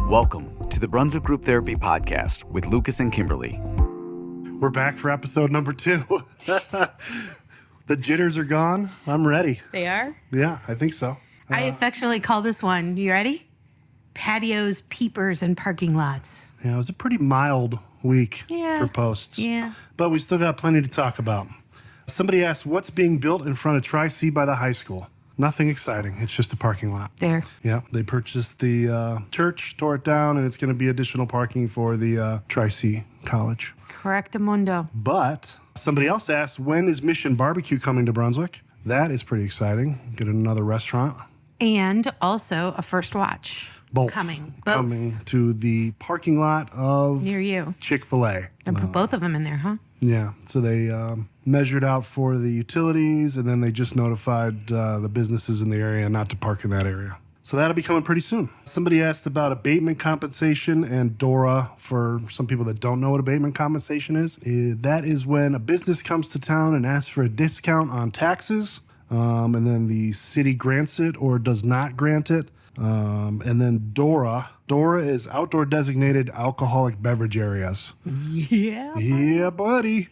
Welcome to the Brunswick Group Therapy Podcast with Lucas and Kimberlee. We're back for episode number 2. The jitters are gone. I'm ready. They are? Yeah, I think so. I affectionately call this one, you ready? Patios, Peepers, and parking lots. Yeah, it was a pretty mild week for posts. Yeah. But we still got plenty to talk about. Somebody asked, what's being built in front of Tri-C by the high school? Nothing exciting. It's just a parking lot. There. Yeah, they purchased the church, tore it down, and it's going to be additional parking for the Tri-C College. Correctamundo. But somebody else asked, when is Mission Barbecue coming to Brunswick? That is pretty exciting. Get another restaurant. And also a first watch. Both. Coming to the parking lot of near you. Chick-fil-A. And put both of them in there, huh? Yeah. So they measured out for the utilities, and then they just notified the businesses in the area not to park in that area. So that'll be coming pretty soon. Somebody asked about abatement compensation and DORA. For some people that don't know what abatement compensation is, that is when a business comes to town and asks for a discount on taxes, and then the city grants it or does not grant it. And then DORA is outdoor designated alcoholic beverage areas. Yeah, buddy.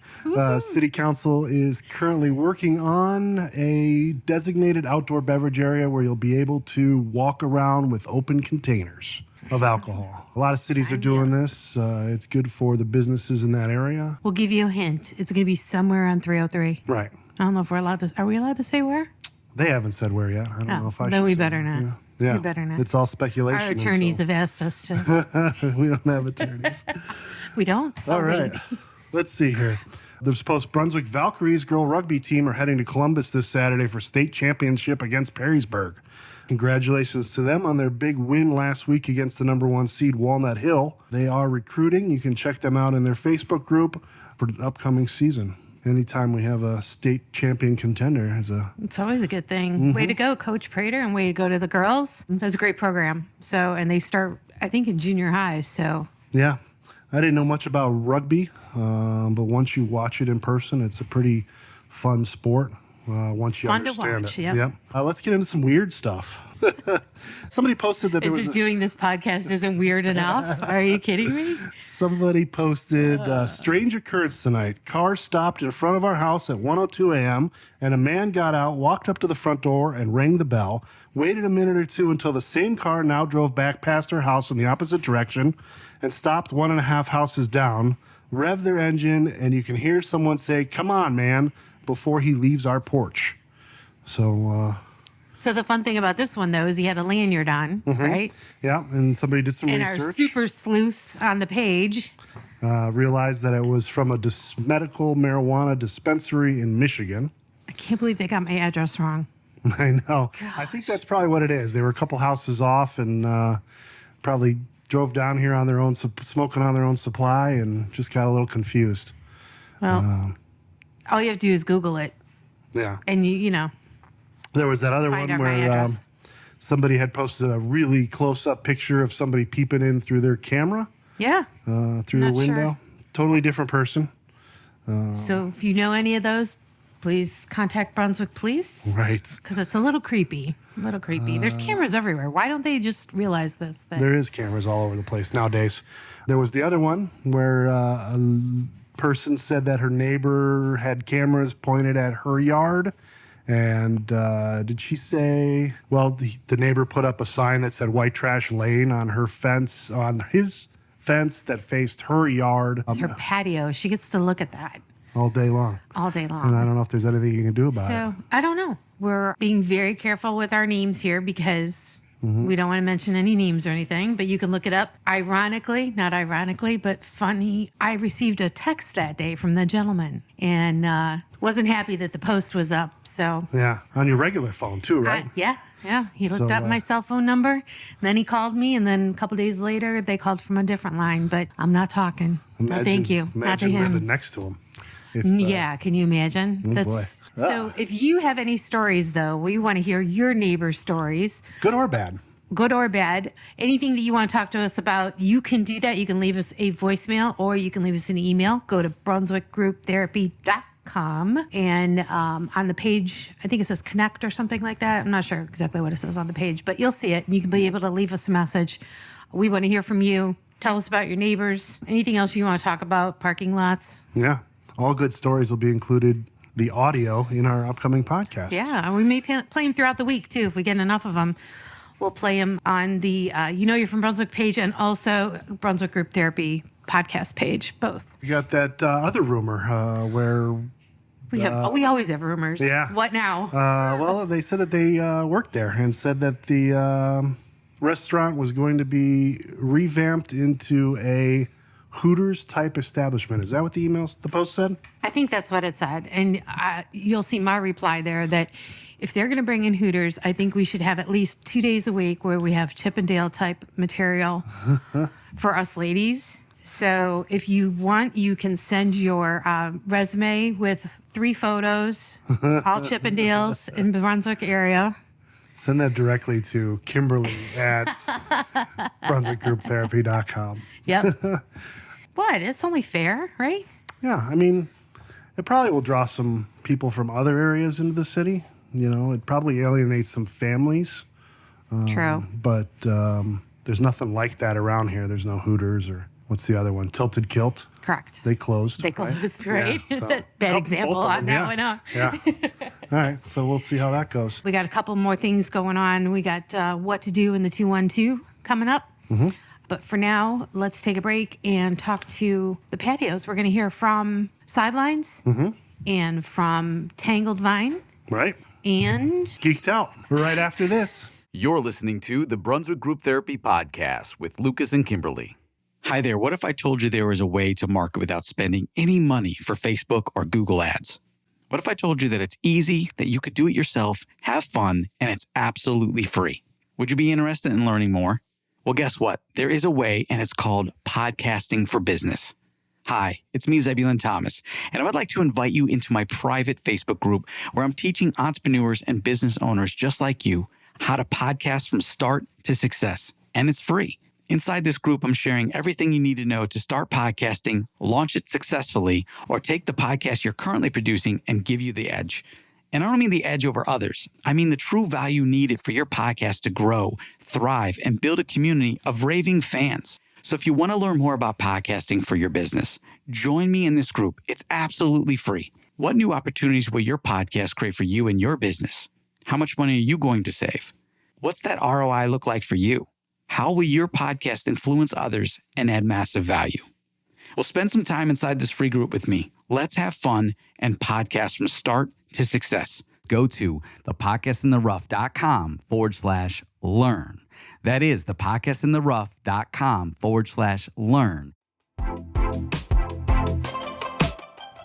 City Council is currently working on a designated outdoor beverage area where you'll be able to walk around with open containers of alcohol. A lot of cities are doing this. It's good for the businesses in that area. We'll give you a hint. It's going to be somewhere on 303. Right. I don't know if we're allowed to. Are we allowed to say where? They haven't said where yet. I don't know if I should. No, we say better where. not. Yeah. We better not. It's all speculation. Our attorneys have asked us to. We don't have attorneys. We don't? All right. Let's see here. The Brunswick Valkyries girl rugby team are heading to Columbus this Saturday for state championship against Perrysburg. Congratulations to them on their big win last week against the number 1 seed Walnut Hill. They are recruiting. You can check them out in their Facebook group for the upcoming season. Anytime we have a state champion contender it's always a good thing. Mm-hmm. Way to go, Coach Prater, and way to go to the girls. That's a great program. So, and they start, I think, in junior high. So yeah, I didn't know much about rugby, but once you watch it in person, it's a pretty fun sport. Once you understand it. Yep. Let's get into some weird stuff. Somebody posted that doing this podcast isn't weird enough? Are you kidding me? Somebody posted, strange occurrence tonight. Car stopped in front of our house at 1:02 a.m. and a man got out, walked up to the front door and rang the bell, waited a minute or two until the same car now drove back past our house in the opposite direction and stopped 1.5 houses down, revved their engine, and you can hear someone say, "Come on, man," before he leaves our porch. So the fun thing about this one, though, is he had a lanyard on, right? Yeah, and somebody did some research. And our super sleuths on the page realized that it was from a medical marijuana dispensary in Michigan. I can't believe they got my address wrong. I know. Gosh. I think that's probably what it is. They were a couple houses off and probably drove down here on their own, smoking on their own supply, and just got a little confused. Well, all you have to do is Google it. Yeah. And you know. There was that other one where somebody had posted a really close-up picture of somebody peeping in through their camera. Yeah. Through the window. Sure. Totally different person. So if you know any of those, please contact Brunswick Police. Right. Because it's a little creepy. There's cameras everywhere. Why don't they just realize this? There is cameras all over the place nowadays. There was the other one where a person said that her neighbor had cameras pointed at her yard. And did she say, well, the neighbor put up a sign that said white trash lane on her fence, on his fence that faced her yard. It's her patio. She gets to look at that. All day long. All day long. And I don't know if there's anything you can do about it. So, I don't know. We're being very careful with our names here because we don't want to mention any names or anything, but you can look it up. Not ironically, but funny. I received a text that day from the gentleman and wasn't happy that the post was up. So yeah, on your regular phone too, right? Yeah. He looked up my cell phone number, and then he called me, and then a couple days later, they called from a different line, but I'm not talking. No, thank you. Not to him. Living next to him. Can you imagine? So if you have any stories, though, we want to hear your neighbor stories. Good or bad. Anything that you want to talk to us about, you can do that. You can leave us a voicemail or you can leave us an email. Go to brunswickgrouptherapy.com. brunswickgrouptherapy.com. And on the page, I think it says connect or something like that. I'm not sure exactly what it says on the page, but you'll see it and you can be able to leave us a message. We want to hear from you. Tell us about your neighbors. Anything else you want to talk about? Parking lots? Yeah. All good stories will be included, the audio, in our upcoming podcast. Yeah. And we may play them throughout the week, too, if we get enough of them. We'll play them on the You Know You're From Brunswick page and also Brunswick Group Therapy podcast page, both. You got that other rumor where... We always have rumors. Yeah. What now? Well, they said that they worked there and said that the restaurant was going to be revamped into a Hooters-type establishment. Is that what the post said? I think that's what it said. And you'll see my reply there that if they're going to bring in Hooters, I think we should have at least 2 days a week where we have Chippendale-type material for us ladies. So if you want, you can send your resume with 3 photos, all Chippendales in the Brunswick area. Send that directly to Kimberlee at brunswickgrouptherapy.com. Yep. What? It's only fair, right? Yeah, I mean, it probably will draw some people from other areas into the city. You know, it probably alienates some families. True. But there's nothing like that around here. There's no Hooters or what's the other one? Tilted Kilt. Correct. They closed. Right? Yeah, so, Bad example on that one, huh? Yeah. All right, so we'll see how that goes. We got a couple more things going on. We got what to do in the 212 coming up. Mm-hmm. But for now, let's take a break and talk to the patios. We're going to hear from Sidelines and from Tangled Vine. Right. And Geeked Out. Right after this. You're listening to the Brunswick Group Therapy Podcast with Lucas and Kimberlee. Hi there. What if I told you there was a way to market without spending any money for Facebook or Google ads? What if I told you that it's easy, that you could do it yourself, have fun, and it's absolutely free? Would you be interested in learning more? Well, guess what? There is a way, and it's called Podcasting for Business. Hi, it's me, Zebulon Thomas, and I would like to invite you into my private Facebook group where I'm teaching entrepreneurs and business owners just like you how to podcast from start to success, and it's free. Inside this group, I'm sharing everything you need to know to start podcasting, launch it successfully, or take the podcast you're currently producing and give you the edge. And I don't mean the edge over others. I mean the true value needed for your podcast to grow, thrive, and build a community of raving fans. So if you want to learn more about podcasting for your business, join me in this group. It's absolutely free. What new opportunities will your podcast create for you and your business? How much money are you going to save? What's that ROI look like for you? How will your podcast influence others and add massive value? Well, spend some time inside this free group with me. Let's have fun and podcast from start to success. Go to thepodcastintherough.com/learn. That is thepodcastintherough.com/learn.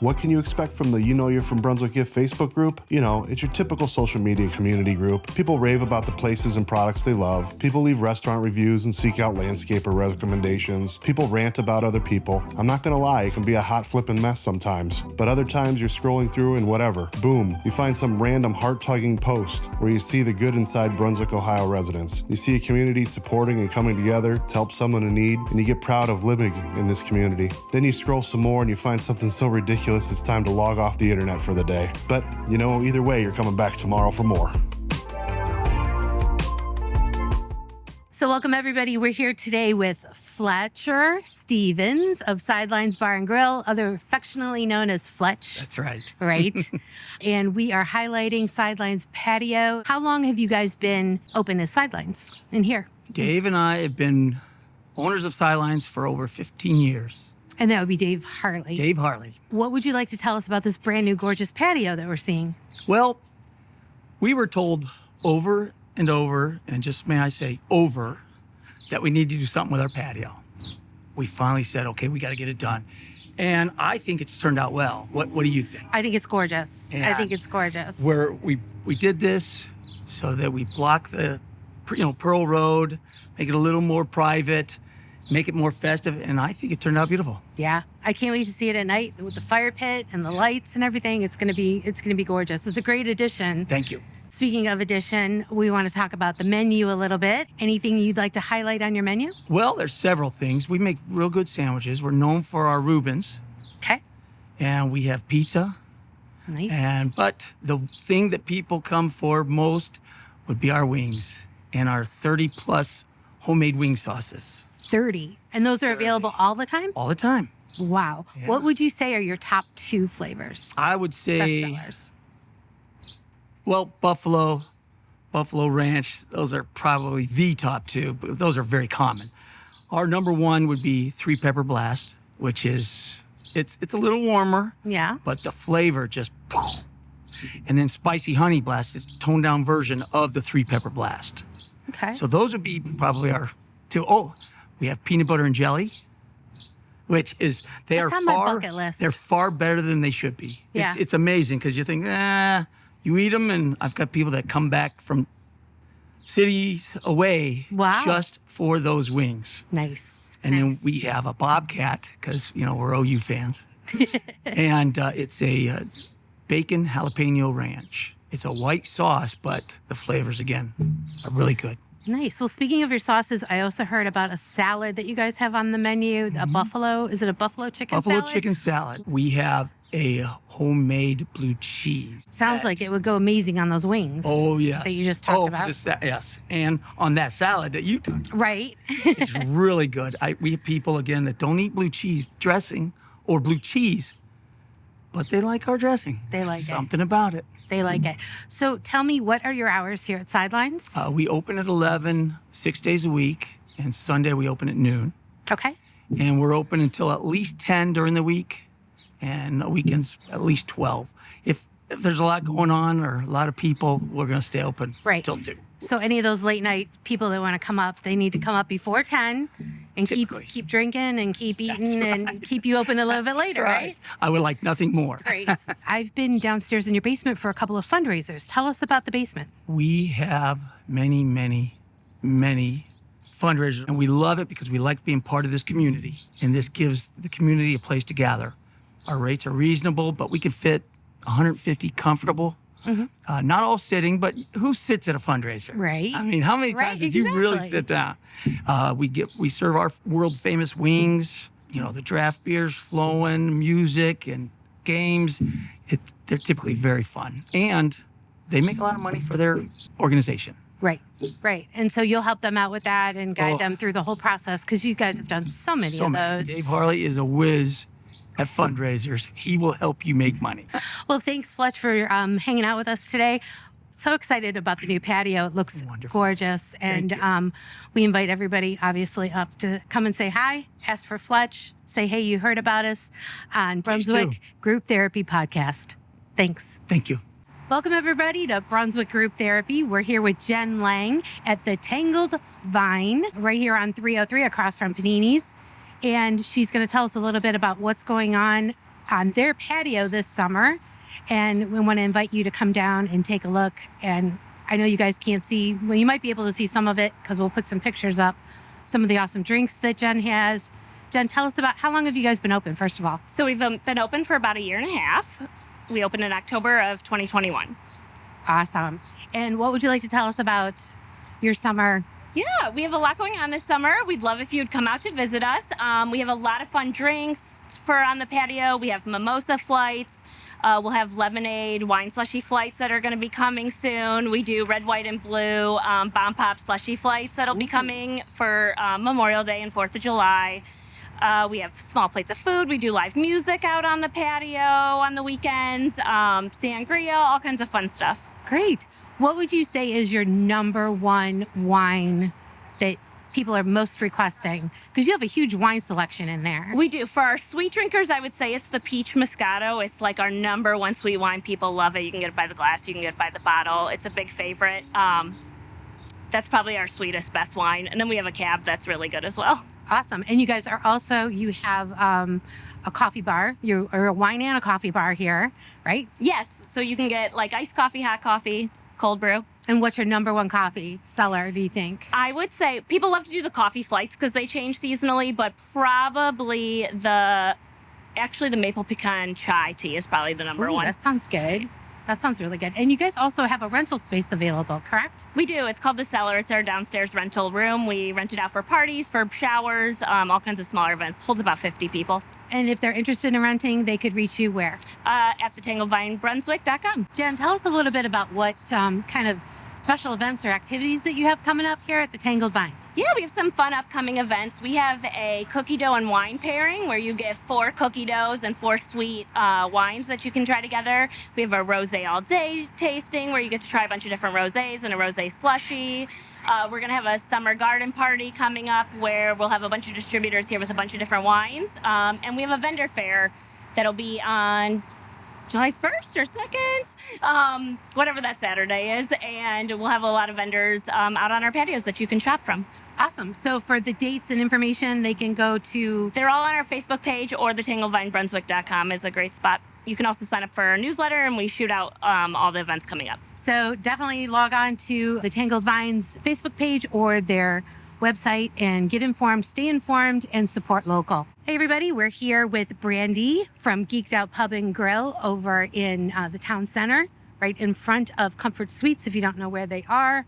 What can you expect from the You Know You're From Brunswick Gift Facebook group? You know, it's your typical social media community group. People rave about the places and products they love. People leave restaurant reviews and seek out landscaper recommendations. People rant about other people. I'm not gonna lie, it can be a hot flippin' mess sometimes. But other times you're scrolling through and whatever, boom, you find some random heart-tugging post where you see the good inside Brunswick, Ohio residents. You see a community supporting and coming together to help someone in need, and you get proud of living in this community. Then you scroll some more and you find something so ridiculous it's time to log off the internet for the day. But, you know, either way, you're coming back tomorrow for more. So welcome, everybody. We're here today with Fletcher Stevens of Sidelines Bar and Grill, other affectionately known as Fletch. That's right. Right? And we are highlighting Sidelines Patio. How long have you guys been open as Sidelines in here? Dave and I have been owners of Sidelines for over 15 years. And that would be Dave Harley. Dave Harley. What would you like to tell us about this brand new gorgeous patio that we're seeing? Well, we were told over and over, and just may I say over, that we need to do something with our patio. We finally said, okay, we got to get it done. And I think it's turned out well. What do you think? I think it's gorgeous. Yeah. I think it's gorgeous. Where we did this so that we block the Pearl Road, make it a little more private, make it more festive, and I think it turned out beautiful. Yeah, I can't wait to see it at night with the fire pit and the lights and everything. It's gonna be gorgeous. It's a great addition. Thank you. Speaking of addition, we want to talk about the menu a little bit. Anything you'd like to highlight on your menu? Well, there's several things. We make real good sandwiches. We're known for our Reubens, Okay. and we have pizza, Nice. But the thing that people come for most would be our wings and our 30+ homemade wing sauces. 30. And those are available all the time? All the time. Wow. Yeah. What would you say are your top 2 flavors? I would say, Bestsellers. well, Buffalo Ranch, those are probably the top 2, but those are very common. Our number 1 would be 3 Pepper Blast, which is, it's a little warmer, Yeah. but the flavor just, and then Spicy Honey Blast is a toned down version of the 3 Pepper Blast. Okay. So those would be probably our 2. Oh, we have peanut butter and jelly, which is, That's on my bucket list. They're far better than they should be. Yeah. It's amazing because you think, you eat them, and I've got people that come back from cities away Wow. just for those wings. Nice. And Nice. then we have a Bobcat because, we're OU fans. And it's a bacon jalapeno ranch. It's a white sauce, but the flavors, again, are really good. Nice. Well, speaking of your sauces, I also heard about a salad that you guys have on the menu, a buffalo. Is it a buffalo chicken Buffalo salad? chicken salad. We have a homemade blue cheese. Sounds like it would go amazing on those wings. Oh, yes. That you just talked about. Yes. And on that salad that you talked about. Right. It's really good. We have people, again, that don't eat blue cheese dressing or blue cheese, but they like our dressing. They like it. Something about it. They like it. So tell me, what are your hours here at Sidelines? We open at 11, 6 days a week, and Sunday we open at noon. Okay. And we're open until at least 10 during the week, and weekends at least 12. If there's a lot going on or a lot of people, we're going to stay open Right. till 2. So any of those late night people that want to come up, they need to come up before 10 and Typically. keep drinking and keep eating and keep you open a little bit later, right? I would like nothing more. Great. I've been downstairs in your basement for a couple of fundraisers. Tell us about the basement. We have many, many, many fundraisers, and we love it because we like being part of this community, and this gives the community a place to gather. Our rates are reasonable, but we can fit 150 comfortable. Not all sitting, but who sits at a fundraiser? Right. I mean, how many Right, times did you really exactly. sit down? We serve our world famous wings. The draft beers flowing, music and games. They're typically very fun, and they make a lot of money for their organization. Right. And so you'll help them out with that and guide Oh. them through the whole process because you guys have done so many of those. Dave Harley is a whiz at fundraisers. He will help you make money. Well, thanks, Fletch, for hanging out with us today. So excited about the new patio. It looks Wonderful. gorgeous. And you. we invite everybody, obviously, up to come and say hi, ask for Fletch, say, hey, you heard about us on Please do. Brunswick Group Therapy Podcast. Thanks. Thank you. Welcome, everybody, to Brunswick Group Therapy. We're here with Jen Lang at the Tangled Vine right here on 303 across from Panini's. And she's going to tell us a little bit about what's going on their patio this summer. And we want to invite you to come down and take a look. And I know you guys can't see, well, you might be able to see some of it because we'll put some pictures up, some of the awesome drinks that Jen has. Jen, tell us about how long have you guys been open, first of all? So we've been open for about a year and a half. We opened in October of 2021. Awesome. And what would you like to tell us about your summer? Yeah, we have a lot going on this summer. We'd love if you'd come out to visit us. We have a lot of fun drinks for on the patio. We have mimosa flights. We'll have lemonade, wine slushy flights that are going to be coming soon. We do red, white, and blue bomb pop slushy flights that'll be coming for Memorial Day and 4th of July. We have small plates of food. We do live music out on the patio on the weekends, sangria, all kinds of fun stuff. Great. What would you say is your number one wine that people are most requesting? Because you have a huge wine selection in there. We do. For our sweet drinkers, I would say it's the peach Moscato. It's like our number one sweet wine. People love it. You can get it by the glass. You can get it by the bottle. It's a big favorite. That's probably our sweetest, best wine. And then we have a cab that's really good as well. Awesome. And you guys are also, you have a coffee bar, or a wine and a coffee bar here, right? Yes. So you can get like iced coffee, hot coffee, cold brew. And what's your number one coffee seller, do you think? I would say people love to do the coffee flights because they change seasonally, but probably the maple pecan chai tea is probably the number Ooh, one. that sounds good. That sounds really good. And you guys also have a rental space available, correct? We do. It's called The Cellar. It's our downstairs rental room. We rent it out for parties, for showers, all kinds of smaller events. Holds about 50 people. And if they're interested in renting, they could reach you where? At the Tangled Vine, brunswick.com. Jen, tell us a little bit about what kind of special events or activities that you have coming up here at the Tangled Vine. Yeah, we have some fun upcoming events. We have a cookie dough and wine pairing where you get 4 cookie doughs and 4 sweet wines that you can try together. We have a rosé all day tasting where you get to try a bunch of different rosés and a rosé slushie. We're going to have a summer garden party coming up where we'll have a bunch of distributors here with a bunch of different wines. And we have a vendor fair that'll be on July 1st or 2nd, whatever that Saturday is. And we'll have a lot of vendors out on our patios that you can shop from. Awesome. So for the dates and information, they can go to... They're all on our Facebook page, or the tangledvinebrunswick.com is a great spot. You can also sign up for our newsletter, and we shoot out all the events coming up. So definitely log on to the Tangled Vines Facebook page or their website and get informed, stay informed, and support local. Hey, everybody. We're here with Brandy from Geeked Out Pub and Grill over in the town center, right in front of Comfort Suites, if you don't know where they are.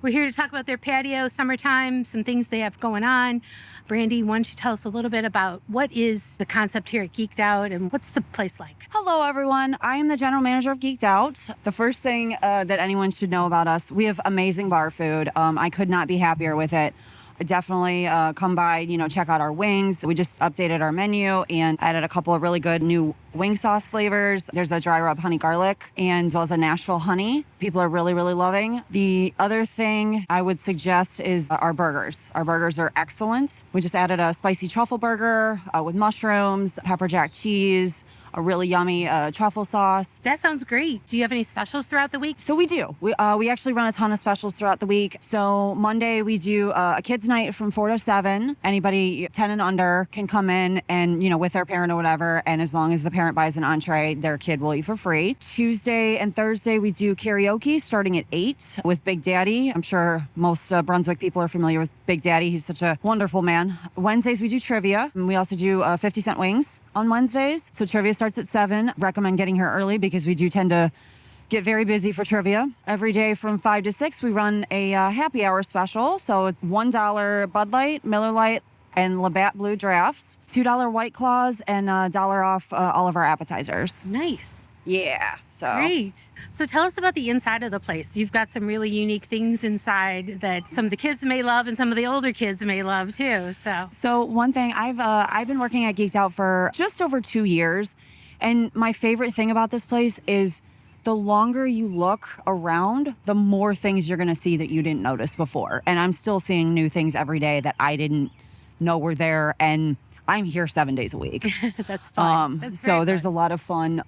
We're here to talk about their patio, summertime, some things they have going on. Brandy, why don't you tell us a little bit about what is the concept here at Geeked Out and what's the place like? Hello, everyone. I am the general manager of Geeked Out. The first thing that anyone should know about us, we have amazing bar food. I could not be happier with it. Definitely come by, check out our wings. We just updated our menu and added a couple of really good new wing sauce flavors. There's a dry rub honey garlic and as well as a Nashville honey. People are really, really loving. The other thing I would suggest is our burgers. Our burgers are excellent. We just added a spicy truffle burger with mushrooms, pepper jack cheese, a really yummy truffle sauce. That sounds great. Do you have any specials throughout the week? So we do. We actually run a ton of specials throughout the week. So Monday we do a kids night from 4 to 7. Anybody 10 and under can come in and, with their parent or whatever. And as long as the parent buys an entree, their kid will eat for free. Tuesday and Thursday we do karaoke starting at 8 with Big Daddy. I'm sure most Brunswick people are familiar with Big Daddy. He's such a wonderful man. Wednesdays we do trivia. And we also do 50-cent wings on Wednesdays. So trivia starts at 7. Recommend getting here early because we do tend to get very busy for trivia. Every day from 5 to 6, we run a happy hour special. So it's $1 Bud Light, Miller Lite, and Labatt Blue drafts, $2 White Claws, and $1 off all of our appetizers. Nice. Yeah. So Great. So tell us about the inside of the place. You've got some really unique things inside that some of the kids may love and some of the older kids may love too. So one thing, I've been working at Geeked Out for just over 2 years. And my favorite thing about this place is the longer you look around, the more things you're going to see that you didn't notice before. And I'm still seeing new things every day that I didn't know were there. And I'm here 7 days a week. That's fun. That's so there's fun. a lot of fun,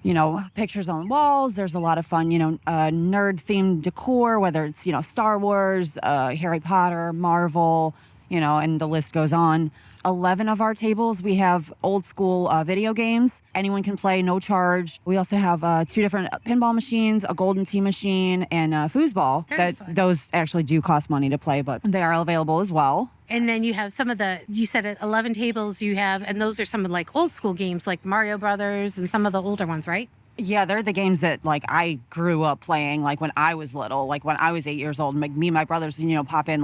pictures on the walls. There's a lot of fun, nerd-themed decor, whether it's, Star Wars, Harry Potter, Marvel, and the list goes on. 11 of our tables, we have old school video games. Anyone can play, no charge. We also have 2 different pinball machines, a golden tee machine, and a foosball. Very fun. Those actually do cost money to play, but they are available as well. And then you have some of you said at 11 tables you have, and those are some of like old school games like Mario Brothers and some of the older ones, right? Yeah, they're the games that I grew up playing when I was little, when I was 8 years old. Me and my brothers, pop in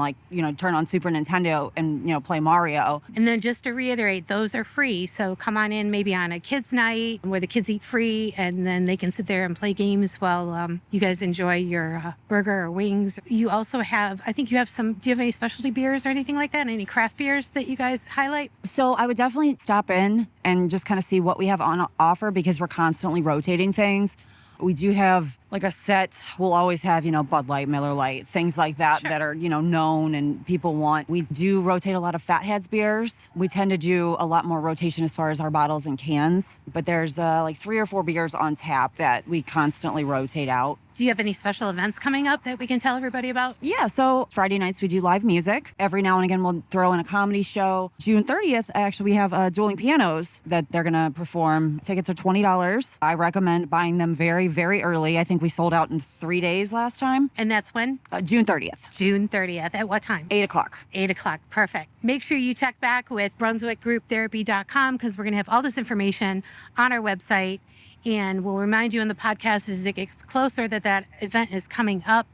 turn on Super Nintendo and play Mario. And then just to reiterate, those are free. So come on in maybe on a kids' night where the kids eat free, and then they can sit there and play games while you guys enjoy your burger or wings. You also have, I think you have do you have any specialty beers or anything like that? Any craft beers that you guys highlight? So I would definitely stop in and just kind of see what we have on offer because we're constantly rotating things. We do have a set. We'll always have, Bud Light, Miller Lite, things like that Sure. that are, known and people want. We do rotate a lot of Fatheads beers. We tend to do a lot more rotation as far as our bottles and cans. But there's 3 or 4 beers on tap that we constantly rotate out. Do you have any special events coming up that we can tell everybody about? Yeah, so Friday nights we do live music. Every now and again we'll throw in a comedy show. June 30th, actually, we have dueling pianos that they're going to perform. Tickets are $20. I recommend buying them very, very early. I think we sold out in 3 days last time. And that's when? June 30th. June 30th. At what time? 8 o'clock. 8 o'clock. Perfect. Make sure you check back with brunswickgrouptherapy.com because we're going to have all this information on our website. And we'll remind you in the podcast as it gets closer that event is coming up.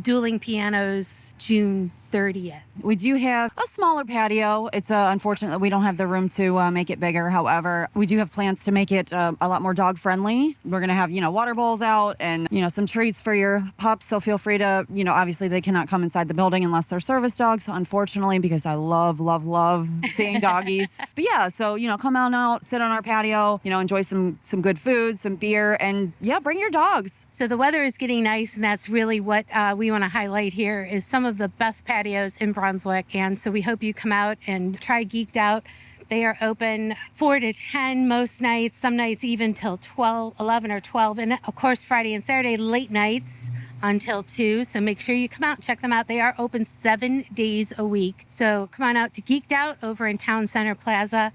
dueling pianos June 30th. We do have a smaller patio. It's unfortunate that we don't have the room to make it bigger. However, we do have plans to make it a lot more dog friendly. We're going to have, water bowls out and, some treats for your pups. So feel free to, obviously they cannot come inside the building unless they're service dogs, unfortunately, because I love seeing doggies. But yeah, so, come on out, sit on our patio, enjoy some good food, some beer, and yeah, bring your dogs. So the weather is getting nice, and that's really what we want to highlight here is some of the best patios in Brunswick. And so we hope you come out and try Geeked Out. They are open 4 to 10 most nights, some nights even till 11 or 12. And of course, Friday and Saturday, late nights until 2. So make sure you come out and check them out. They are open 7 days a week. So come on out to Geeked Out over in Town Center Plaza.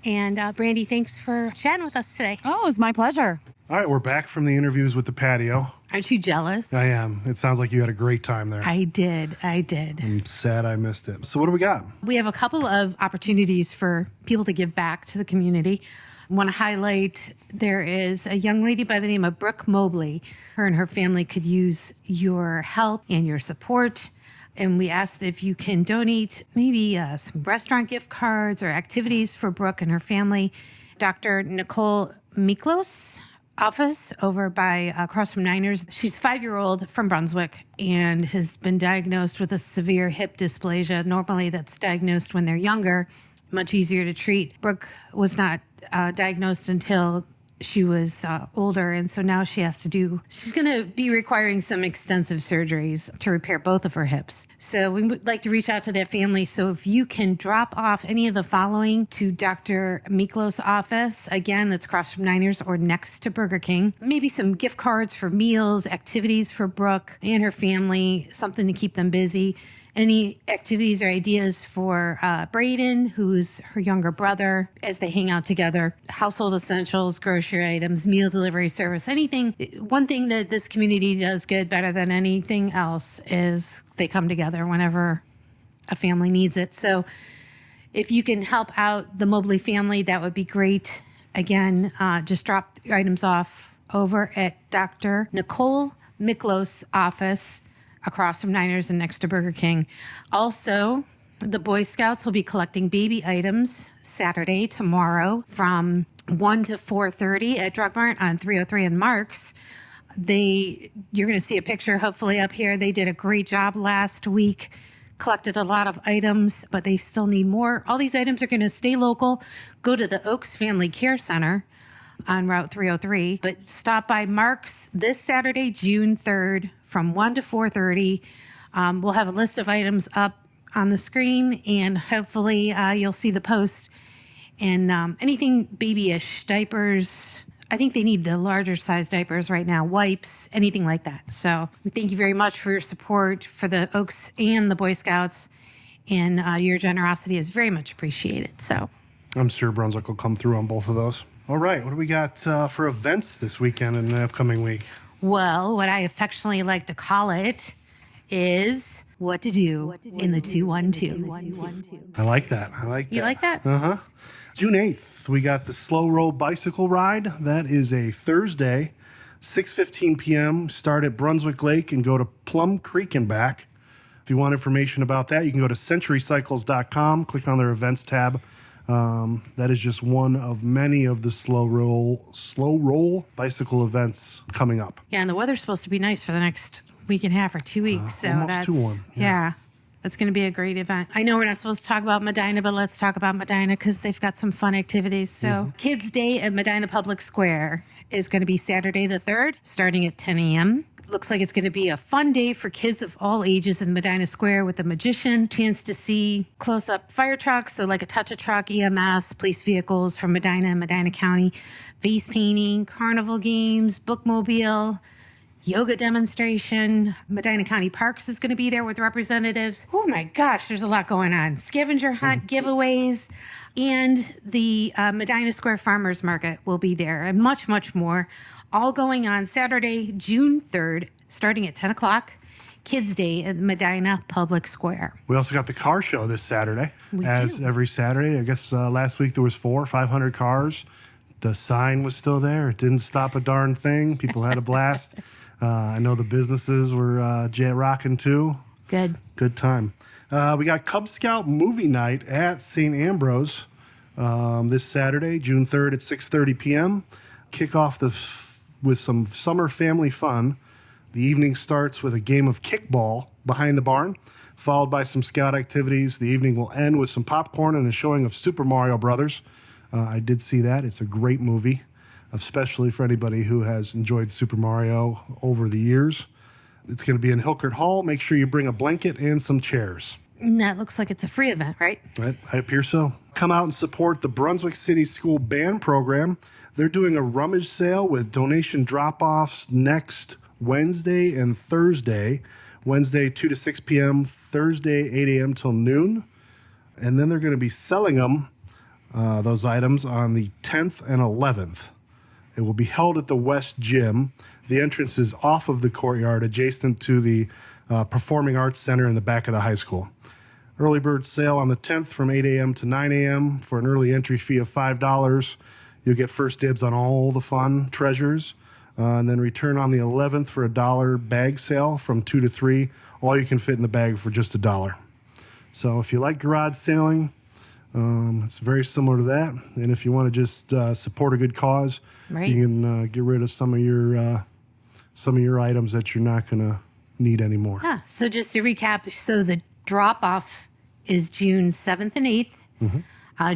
And Brandy, thanks for chatting with us today. Oh, it was my pleasure. All right, we're back from the interviews with the patio. Aren't you jealous? I am. It sounds like you had a great time there. I did. I'm sad I missed it. So what do we got? We have a couple of opportunities for people to give back to the community. I want to highlight there is a young lady by the name of Brooke Mobley. Her and her family could use your help and your support. And we asked if you can donate maybe some restaurant gift cards or activities for Brooke and her family. Dr. Nicole Miklos office over by across from Niners. She's a 5-year-old from Brunswick and has been diagnosed with a severe hip dysplasia. Normally that's diagnosed when they're younger, much easier to treat. Brooke was not diagnosed until she was older, and so now she's going to be requiring some extensive surgeries to repair both of her hips. So we would like to reach out to that family. So if you can drop off any of the following to Dr. Miklos' office, again, that's across from Niners or next to Burger King, maybe some gift cards for meals, activities for Brooke and her family, something to keep them busy. Any activities or ideas for Braden, who's her younger brother, as they hang out together, household essentials, grocery items, meal delivery service, anything. One thing that this community does good better than anything else is they come together whenever a family needs it. So if you can help out the Mobley family, that would be great. Again, just drop your items off over at Dr. Nicole Miklos' office, across from Niners and next to Burger King. Also, the Boy Scouts will be collecting baby items Saturday, tomorrow, from 1 to 4:30 at Drug Mart on 303 and Marks. You're going to see a picture hopefully up here. They did a great job last week, collected a lot of items, but they still need more. All these items are going to stay local. Go to the Oaks Family Care Center on Route 303, but stop by Marks this Saturday, June 3rd, from 1 to 4:30. We'll have a list of items up on the screen, and hopefully you'll see the post. And anything babyish, diapers. I think they need the larger size diapers right now, wipes, anything like that. So we thank you very much for your support for the Oaks and the Boy Scouts, and your generosity is very much appreciated. So I'm sure Brunswick will come through on both of those. All right, what do we got for events this weekend and the upcoming week? Well, what I affectionately like to call it is what to do in the 212. I like that. You like that? Uh-huh. June 8th, we got the Slow Roll Bicycle Ride. That is a Thursday, 6:15 p.m. Start at Brunswick Lake and go to Plum Creek and back. If you want information about that, you can go to centurycycles.com, click on their events tab. That is just one of many of the slow roll bicycle events coming up. Yeah, and the weather's supposed to be nice for the next week and a half or 2 weeks. So almost that's 2-1. Yeah, that's going to be a great event. I know we're not supposed to talk about Medina, but let's talk about Medina because they've got some fun activities. So Kids Day at Medina Public Square is going to be Saturday the 3rd, starting at 10 a.m. Looks like it's going to be a fun day for kids of all ages in Medina Square with the magician. Chance to see close-up fire trucks, so like a touch-a-truck, EMS, police vehicles from Medina and Medina County, vase painting, carnival games, bookmobile, yoga demonstration. Medina County Parks is going to be there with representatives. Oh my gosh, there's a lot going on. Scavenger hunt, giveaways, and the Medina Square Farmers Market will be there, and much, much more. All going on Saturday, June 3rd, starting at 10 o'clock, Kids Day at Medina Public Square. We also got the car show this Saturday. Every Saturday. I guess last week there was 400 or 500 cars. The sign was still there. It didn't stop a darn thing. People had a blast. I know the businesses were rocking too. Good time. We got Cub Scout movie night at St. Ambrose this Saturday, June 3rd at 6:30 p.m. Kick off with some summer family fun. The evening starts with a game of kickball behind the barn, followed by some scout activities. The evening will end with some popcorn and a showing of Super Mario Brothers. I did see that. It's a great movie, especially for anybody who has enjoyed Super Mario over the years. It's going to be in Hilkert Hall. Make sure you bring a blanket and some chairs. And that looks like it's a free event, right? Right, I appear so. Come out and support the Brunswick City School Band Program. They're doing a rummage sale with donation drop-offs next Wednesday and Thursday. Wednesday, 2 to 6 p.m., Thursday, 8 a.m. till noon. And then they're going to be selling them, those items, on the 10th and 11th. It will be held at the West Gym. The entrance is off of the courtyard, adjacent to the Performing Arts Center in the back of the high school. Early bird sale on the 10th from 8 a.m. to 9 a.m. for an early entry fee of $5. You'll get first dibs on all the fun treasures. And then return on the 11th for a $1 bag sale from 2 to 3. All you can fit in the bag for just $1. So if you like garage sailing, it's very similar to that. And if you want to just support a good cause, right, you can get rid of some of your items that you're not going to need anymore. So just to recap, so the drop-off is June 7th and 8th. Mm-hmm.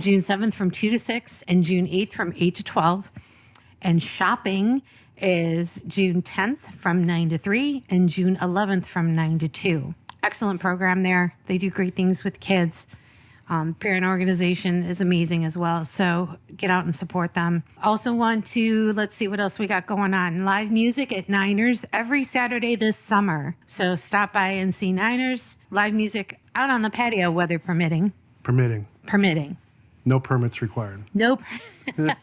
June 7th from 2 to 6 and June 8th from 8 to 12. And shopping is June 10th from 9 to 3 and June 11th from 9 to 2. Excellent program there. They do great things with kids. Parent organization is amazing as well. So get out and support them. Also want to, let's see what else we got going on. Live music at Niners every Saturday this summer. So stop by and see Niners. Live music out on the patio, weather permitting. Permitting. No permits required. Nope. We're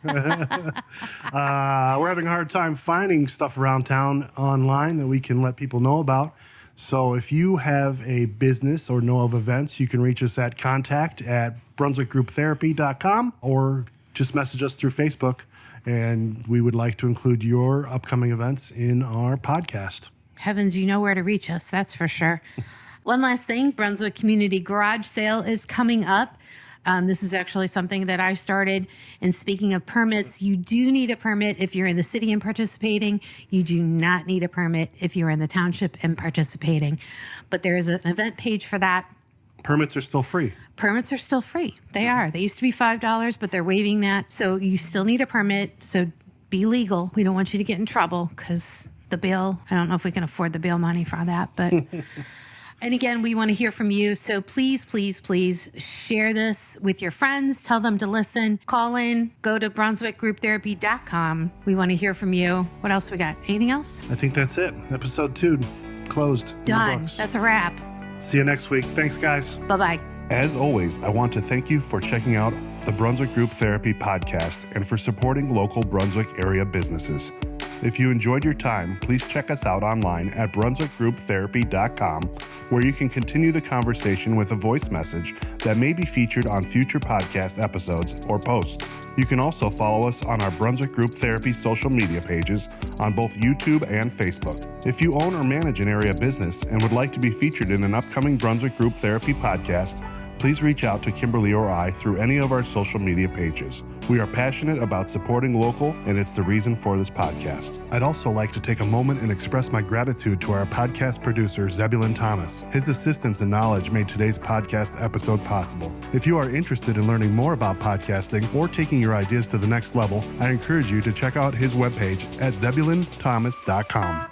having a hard time finding stuff around town online that we can let people know about. So if you have a business or know of events, you can reach us at contact@brunswickgrouptherapy.com or just message us through Facebook. And we would like to include your upcoming events in our podcast. Heavens, you know where to reach us, that's for sure. One last thing, Brunswick Community Garage Sale is coming up. This is actually something that I started. And speaking of permits, you do need a permit if you're in the city and participating. You do not need a permit if you're in the township and participating. But there is an event page for that. Permits are still free. Permits are still free. They are. They used to be $5, but they're waiving that. So you still need a permit. So be legal. We don't want you to get in trouble because the bail, I don't know if we can afford the bail money for that, but... And again, we want to hear from you. So please, please, please share this with your friends. Tell them to listen. Call in. Go to brunswickgrouptherapy.com. We want to hear from you. What else we got? Anything else? I think that's it. Episode 2 closed. Done. That's a wrap. See you next week. Thanks, guys. Bye-bye. As always, I want to thank you for checking out the Brunswick Group Therapy podcast and for supporting local Brunswick area businesses. If you enjoyed your time, please check us out online at brunswickgrouptherapy.com, where you can continue the conversation with a voice message that may be featured on future podcast episodes or posts. You can also follow us on our Brunswick Group Therapy social media pages on both YouTube and Facebook. If you own or manage an area business and would like to be featured in an upcoming Brunswick Group Therapy podcast, please reach out to Kimberlee or I through any of our social media pages. We are passionate about supporting local, and it's the reason for this podcast. I'd also like to take a moment and express my gratitude to our podcast producer, Zebulon Thomas. His assistance and knowledge made today's podcast episode possible. If you are interested in learning more about podcasting or taking your ideas to the next level, I encourage you to check out his webpage at ZebulonThomas.com.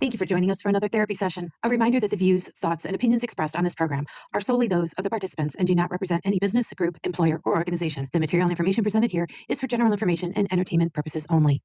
Thank you for joining us for another therapy session. A reminder that the views, thoughts, and opinions expressed on this program are solely those of the participants and do not represent any business, group, employer, or organization. The material and information presented here is for general information and entertainment purposes only.